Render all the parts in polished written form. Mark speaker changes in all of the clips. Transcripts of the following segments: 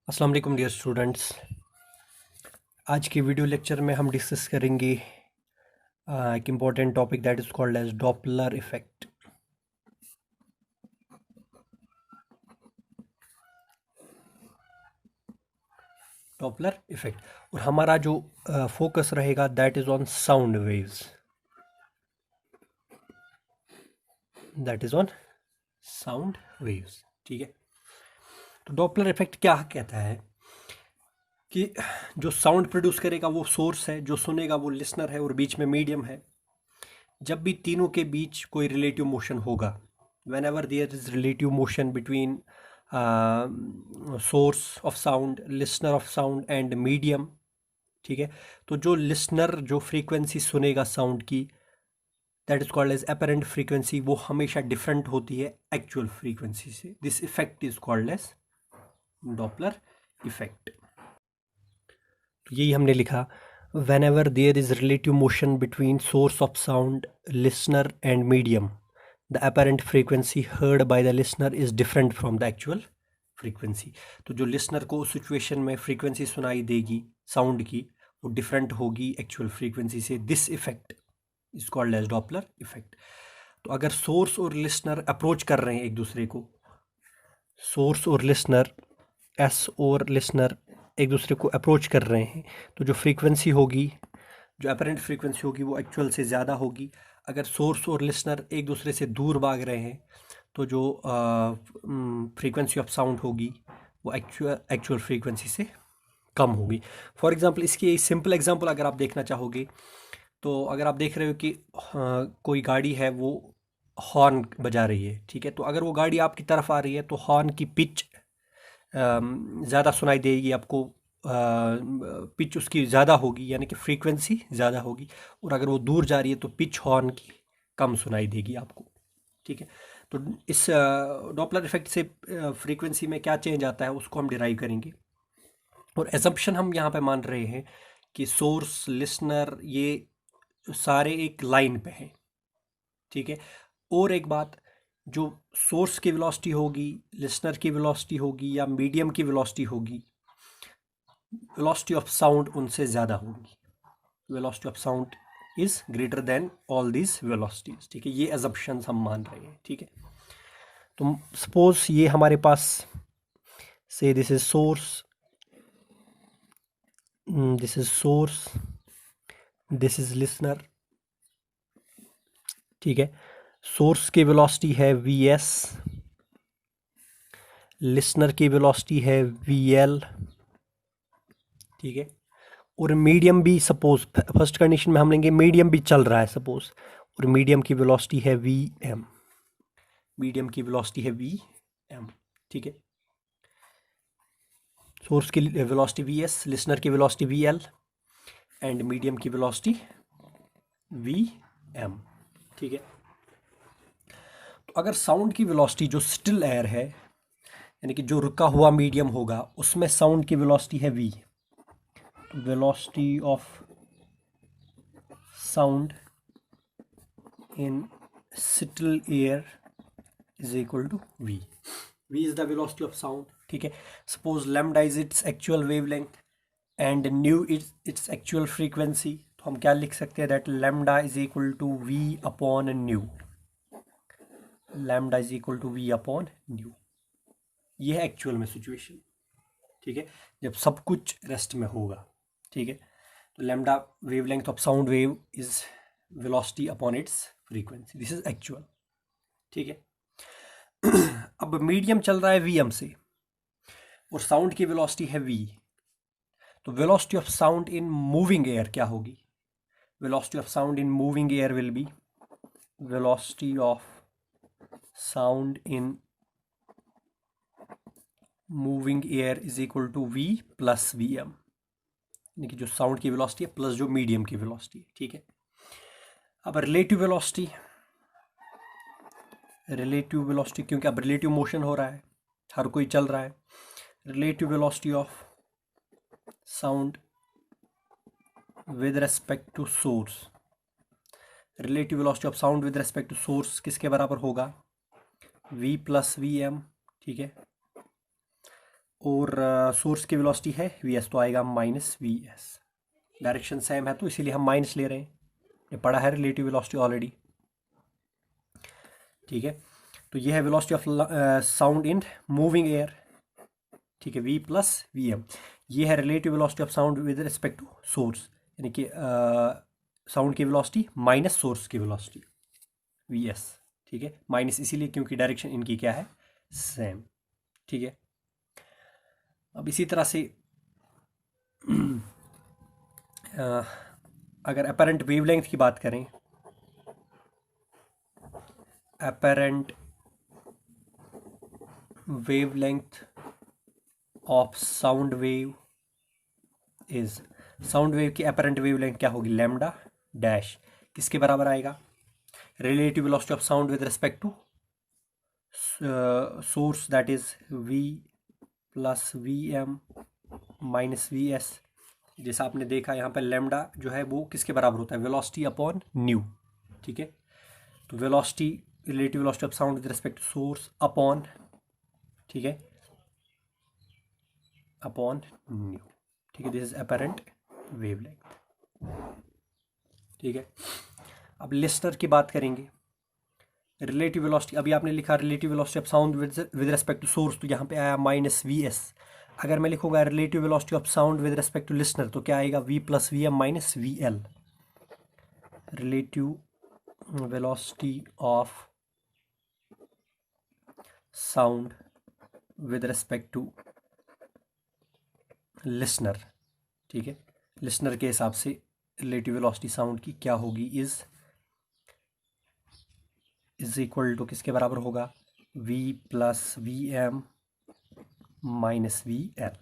Speaker 1: अस्सलाम वालेकुम dear students. आज की वीडियो लेक्चर में हम डिस्कस करेंगे एक important topic that is called as Doppler effect. Doppler effect और हमारा जो फोकस रहेगा that is on sound waves. That is on sound waves. ठीक है, तो डॉपलर इफ़ेक्ट क्या कहता है कि जो साउंड प्रोड्यूस करेगा वो सोर्स है, जो सुनेगा वो लिसनर है और बीच में मीडियम है। जब भी तीनों के बीच कोई रिलेटिव मोशन होगा, whenever there is relative motion between source of sound, listener of sound and medium, ठीक है, तो जो लिसनर जो फ्रीक्वेंसी सुनेगा साउंड की that is called as apparent frequency, वो हमेशा डिफरेंट होती है एक्चुअल फ्रीक्वेंसी से। This effect is called as Doppler effect. तो यही हमने लिखा, whenever there is relative motion between source of sound, listener and medium, the apparent frequency heard by the listener is different from the actual frequency। तो जो listener को उस situation में frequency सुनाई देगी साउंड की, वो डिफरेंट होगी एक्चुअल फ्रीक्वेंसी से। This effect is called as Doppler effect. तो अगर सोर्स और लिसनर अप्रोच कर रहे हैं एक दूसरे को, सोर्स और लिसनर, एस और लिसनर एक दूसरे को अप्रोच कर रहे हैं, तो जो फ्रीक्वेंसी होगी, जो अपरेंट फ्रीक्वेंसी होगी वो एक्चुअल से ज़्यादा होगी। अगर सोर्स और लिसनर एक दूसरे से दूर भाग रहे हैं तो जो फ्रीक्वेंसी ऑफ साउंड होगी वो एक्चुअल फ्रीक्वेंसी से कम होगी। फॉर एग्जांपल, इसकी सिंपल एग्जांपल अगर आप देखना चाहोगे, तो अगर आप देख रहे हो कि कोई गाड़ी है वो हॉर्न बजा रही है, ठीक है, तो अगर वो गाड़ी आपकी तरफ आ रही है तो हॉर्न की पिच ज़्यादा सुनाई देगी आपको, पिच उसकी ज़्यादा होगी, यानी कि फ्रीक्वेंसी ज़्यादा होगी। और अगर वो दूर जा रही है तो पिच हॉर्न की कम सुनाई देगी आपको। ठीक है, तो इस डॉपलर इफेक्ट से फ्रीक्वेंसी में क्या चेंज आता है उसको हम डिराइव करेंगे। और एजम्पशन हम यहाँ पे मान रहे हैं कि सोर्स, लिसनर, ये सारे एक लाइन पे हैं। ठीक है, और एक बात, जो सोर्स की वेलोसिटी होगी, लिसनर की वेलोसिटी होगी या मीडियम की वेलोसिटी होगी, वेलोसिटी ऑफ साउंड उनसे ज़्यादा होगी। Velocity of sound is greater than all these velocities. ठीक है, ये एजम्पशंस हम मान रहे हैं। ठीक है, तो सपोज ये हमारे पास से this is source, this is source, this is listener. ठीक है, सोर्स की वेलोसिटी है वी एस, लिसनर की वेलोसिटी है वी एल। ठीक है, और मीडियम भी, सपोज फर्स्ट कंडीशन में हम लेंगे मीडियम भी चल रहा है सपोज, और मीडियम की वेलोसिटी है वी एम। मीडियम की वेलोसिटी है वी एम। ठीक है, सोर्स की वेलोसिटी वी एस, लिसनर की velocity V L and medium की वेलोसिटी वी एम। ठीक है, तो अगर साउंड की वेलोसिटी जो स्टिल एयर है, यानी कि जो रुका हुआ मीडियम होगा, उसमें साउंड की वेलोसिटी है V, velocity of sound in still air is equal to v. v is the velocity of sound. ठीक है, suppose lambda is its actual wavelength and nu is its actual frequency, तो हम क्या लिख सकते हैं, that lambda is equal to v upon nu। lambda is equal to v upon nu। ये है एक्चुअल में सिचुएशन। ठीक है, जब सब कुछ रेस्ट में होगा। ठीक है, तो lambda wavelength of sound wave is velocity upon its frequency. This is actual. ठीक है, अब मीडियम चल रहा है वीएम से और साउंड की वेलोसिटी है वी, तो velocity of sound in moving air क्या होगी? Velocity of sound in moving air will be velocity of sound in moving air is equal to V plus we M, यानी कि जो साउंड की velocity है plus जो medium की velocity है। ठीक है, अब रिलेटिव वेलोसिटी, रिलेटिव वेलोसिटी, क्योंकि अब रिलेटिव मोशन हो रहा है, हर कोई चल रहा है। Relative velocity of sound with respect to source, relative velocity of sound with respect to source किसके बराबर होगा? v plus we M. ठीक है, और सोर्स की वेलोसिटी है वी एस, तो आएगा minus V S. Direction same है तो इसीलिए हम माइनस ले रहे हैं, ये पढ़ा है रिलेटिव वेलोसिटी ऑलरेडी। ठीक है, तो ये है velocity of sound in moving air. ठीक है, वी प्लस वी एम। ये है relative velocity of sound with respect to source, यानी कि साउंड की वेलोसिटी माइनस सोर्स की वेलोसिटी वी एस। ठीक है, माइनस इसीलिए क्योंकि डायरेक्शन इनकी क्या है, सेम। ठीक है, अब इसी तरह से अगर अपरेंट वेवलेंथ की बात करें, apparent wavelength of sound wave is, sound wave की अपरेंट वेवलेंथ क्या होगी, लैम्डा डैश, किसके बराबर आएगा, relative velocity of sound with respect to source, that is v plus we M minus we S. जैसा आपने देखा यहाँ पर लैम्डा जो है वो किसके बराबर होता है, वेलोसिटी अपॉन न्यू। ठीक है, तो velocity, relative velocity of sound with respect to source upon, ठीक है, अपॉन न्यू। ठीक है, दिस इज अपरेंट वेवलेंथ। ठीक है, अब लिस्टर की बात करेंगे। रिलेटिव वेलोसिटी, अभी आपने लिखा relative velocity of sound with respect to source, तो यहाँ पे आया माइनस वी एस। अगर मैं लिखूंगा relative velocity of sound with respect to listener, तो क्या आएगा, V plus we M minus we L. Relative velocity of sound with respect to listener. ठीक है, लिसनर के हिसाब से रिलेटिव वेलोसिटी साउंड की क्या होगी, इज इक्वल टू किसके बराबर होगा, v plus we M minus we L,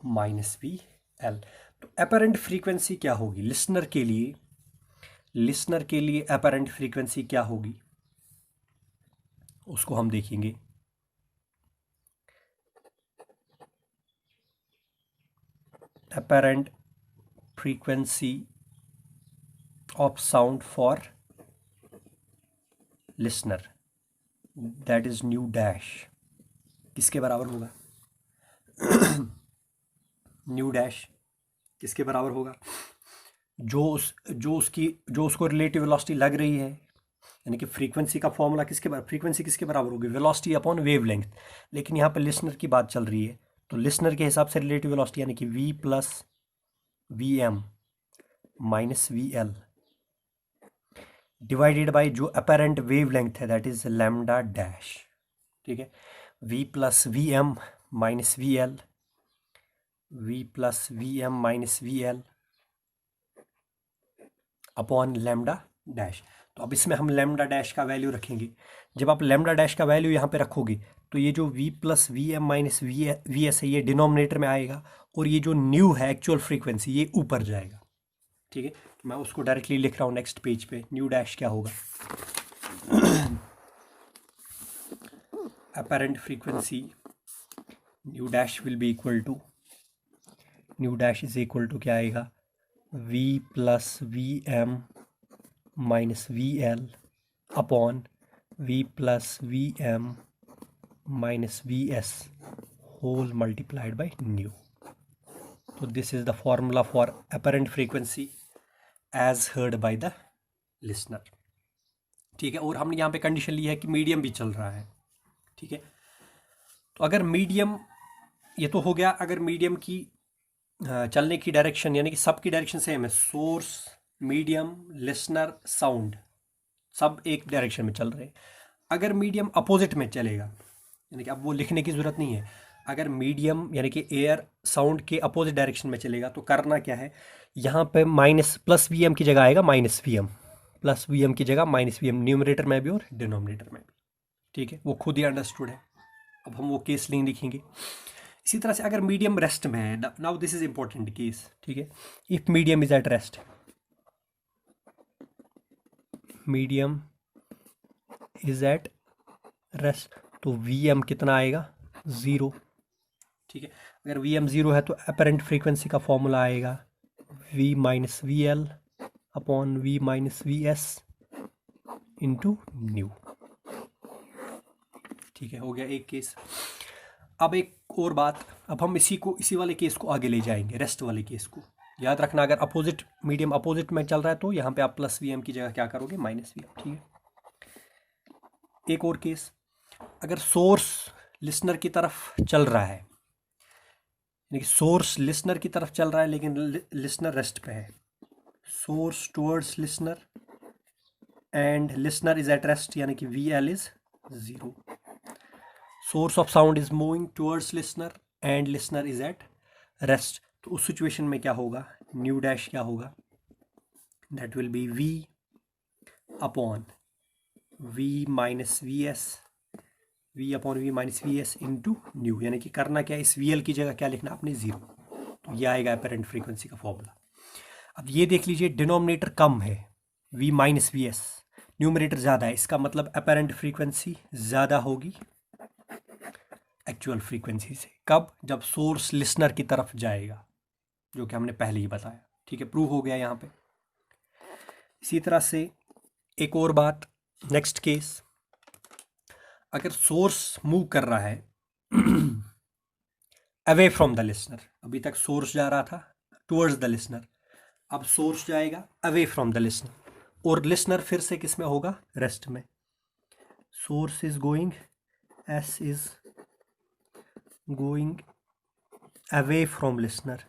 Speaker 1: minus we L. तो अपरेंट फ्रीक्वेंसी क्या होगी लिसनर के लिए, लिसनर के लिए अपरेंट फ्रीक्वेंसी क्या होगी उसको हम देखेंगे। Apparent frequency of sound for listener, that is new dash, किसके बराबर होगा न्यू डैश किसके बराबर होगा, जो उसको रिलेटिव वेलोसिटी लग रही है, यानी कि फ्रीक्वेंसी का फॉर्मूला किसके बराबर, फ्रीक्वेंसी किसके बराबर होगी, वेलोसिटी अपॉन वेवलेंथ। लेकिन यहाँ पर लिसनर की बात चल रही है, तो लिसनर के हिसाब से रिलेटिव वेलोसिटी यानी कि v plus we M minus we L divided by जो अपेरेंट वेवलेंथ है, दैट इज लैम्डा डैश। ठीक है, v plus we M minus we L, v plus we M minus we L upon lambda dash. तो अब इसमें हम lambda dash का value रखेंगे। जब आप लैम्डा डैश का वैल्यू यहाँ पे रखोगे तो ये जो v plus we M minus we S है ये डिनोमिनेटर में आएगा, और ये जो न्यू है एक्चुअल फ्रीक्वेंसी ये ऊपर जाएगा। ठीक है, तो मैं उसको डायरेक्टली लिख रहा हूँ नेक्स्ट पेज पे, न्यू डैश क्या होगा apparent frequency, nu dash will be equal to, nu dash is equal to क्या आएगा, v plus we M minus we L upon v plus we M minus we S whole multiplied by nu. तो this is the formula for apparent frequency as heard by the listener. ठीक है, और हमने यहाँ पे condition ली है कि medium भी चल रहा है। ठीक है, तो अगर मीडियम, ये तो हो गया अगर मीडियम की चलने की डायरेक्शन, यानी कि सबकी डायरेक्शन सेम है, सोर्स, मीडियम, लिसनर, साउंड सब एक डायरेक्शन में चल रहे हैं। अगर मीडियम अपोजिट में चलेगा, यानी कि अब वो लिखने की ज़रूरत नहीं है, अगर मीडियम यानी कि एयर साउंड के अपोजिट डायरेक्शन में चलेगा तो करना क्या है, यहाँ पे माइनस प्लस वी एम की जगह आएगा minus V M, plus we M की जगह माइनस वी एम, न्यूमरेटर में भी और डिनोमिनेटर में भी। ठीक है, वो खुद ही अंडरस्टूड है, अब हम वो केस नहीं लिखेंगे। इसी तरह से अगर मीडियम रेस्ट में है, now this is important case. ठीक है, if medium is at rest, medium is at rest, तो वी एम कितना आएगा, ज़ीरो। ठीक है, अगर वी एम ज़ीरो है तो अपरेंट फ्रीक्वेंसी का फॉर्मूला आएगा v minus we L upon v minus we S into new. ठीक है, हो गया एक केस। अब एक और बात, अब हम इसी वाले केस को आगे ले जाएंगे, रेस्ट वाले केस को। याद रखना, अगर अपोजिट मीडियम अपोजिट में चल रहा है तो यहाँ पे आप प्लस वी एम की जगह क्या करोगे, माइनस वी एम। ठीक है, एक और केस, अगर सोर्स लिसनर की तरफ चल रहा है, यानी कि सोर्स लिसनर की तरफ चल रहा है लेकिन लिसनर रेस्ट पे है, source towards listener and listener is at rest, यानी कि V L is 0। Source of sound is moving towards listener and listener is at rest, तो उस सिचुएशन में क्या होगा, न्यू डैश क्या होगा, that will be V upon V minus we S, V upon V minus we S into nu, यानी कि करना क्या है, इस वी एल की जगह क्या लिखना आपने, 0। तो ये आएगा अपेरेंट फ्रीक्वेंसी का फॉर्मूला। अब ये देख लीजिए, डिनोमिनेटर कम है, V minus we S, numerator ज़्यादा है, इसका मतलब अपेरेंट फ्रीक्वेंसी ज़्यादा होगी एक्चुअल फ्रीक्वेंसी से। कब, जब सोर्स लिसनर की तरफ जाएगा, जो कि हमने पहले ही बताया। ठीक है, प्रूव हो गया यहाँ पे। इसी तरह से एक और बात, नेक्स्ट केस, अगर सोर्स मूव कर रहा है अवे फ्रॉम द लिसनर, अभी तक सोर्स जा रहा था टुवर्ड्स द लिसनर, अब सोर्स जाएगा अवे फ्रॉम द लिसनर, और लिसनर फिर से किस में होगा, रेस्ट में। Source is going, S is going away from listener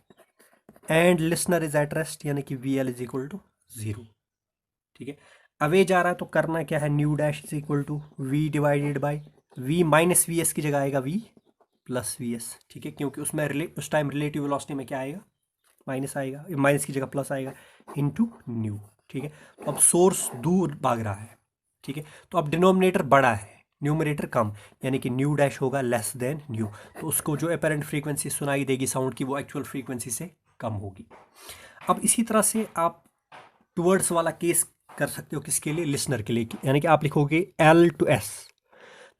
Speaker 1: and listener is at rest, यानी कि V L is equal to 0। ठीक है, अवे जा रहा है तो करना क्या है, nu dash is equal to V divided by V minus we S की जगह आएगा वी प्लस वी एस। ठीक है, क्योंकि उस टाइम रिलेटिव वेलोसिटी में क्या आएगा, माइनस आएगा, माइनस की जगह प्लस आएगा, इनटू न्यू। ठीक है, तो अब सोर्स दूर भाग रहा है। ठीक है, तो अब डिनोमिनेटर बड़ा है, न्यूमरेटर कम, यानी कि न्यू डैश होगा लेस देन न्यू, तो उसको जो अपेरेंट फ्रीक्वेंसी सुनाई देगी साउंड की, वो एक्चुअल फ्रीक्वेंसी से कम होगी। अब इसी तरह से आप टुवर्ड्स वाला केस कर सकते हो, किसके लिए, लिसनर के लिए, यानी कि आप लिखोगे L two S,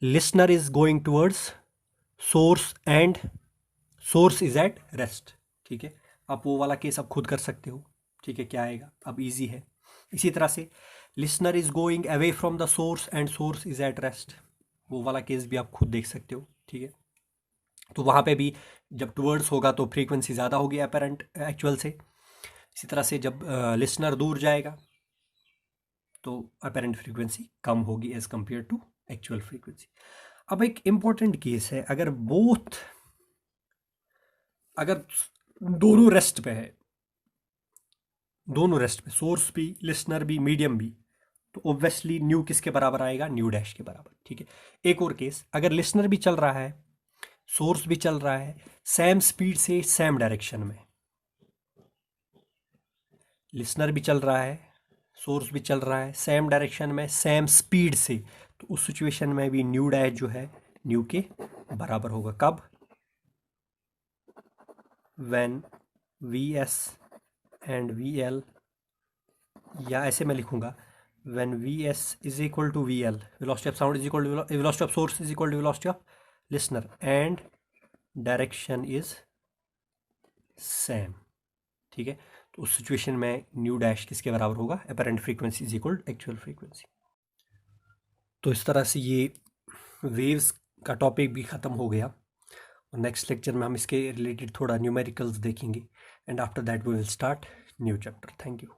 Speaker 1: listener is going towards source and source is at rest. ठीक है, आप वो वाला केस आप खुद कर सकते हो। ठीक है, क्या आएगा, अब इजी है। इसी तरह से listener is going away from the source and source is at rest, वो वाला केस भी आप खुद देख सकते हो। ठीक है, तो वहाँ पे भी जब टुवर्ड्स होगा तो फ्रीक्वेंसी ज़्यादा होगी अपेरेंट एक्चुअल से। इसी तरह से जब लिसनर दूर जाएगा तो अपेरेंट फ्रीक्वेंसी कम होगी as compare to actual frequency. अब एक इम्पॉर्टेंट केस है, अगर दोनों रेस्ट पे है, दोनों रेस्ट पे, सोर्स भी लिसनर भी मीडियम भी, तो ऑब्वियसली न्यू किसके बराबर आएगा, न्यू डैश के बराबर। ठीक है, एक और केस, अगर लिसनर भी चल रहा है, सोर्स भी चल रहा है, सेम स्पीड से सेम डायरेक्शन में, लिसनर भी चल रहा है, सोर्स भी चल रहा है, सेम डायरेक्शन में सेम स्पीड से, तो उस सिचुएशन में भी न्यू डैश जो है न्यू के बराबर होगा। कब, when V S and V L, या ऐसे मैं लिखूंगा, when V S is equal to V L, velocity of sound is equal to velocity of source is equal to velocity of listener and direction is same. ठीक है, तो उस situation में new dash किसके बराबर होगा, apparent frequency is equal to actual frequency. तो इस तरह से ये वेव्स का टॉपिक भी ख़त्म हो गया, और नेक्स्ट लेक्चर में हम इसके रिलेटेड थोड़ा न्यूमेरिकल्स देखेंगे, and after that we will start new chapter. Thank you.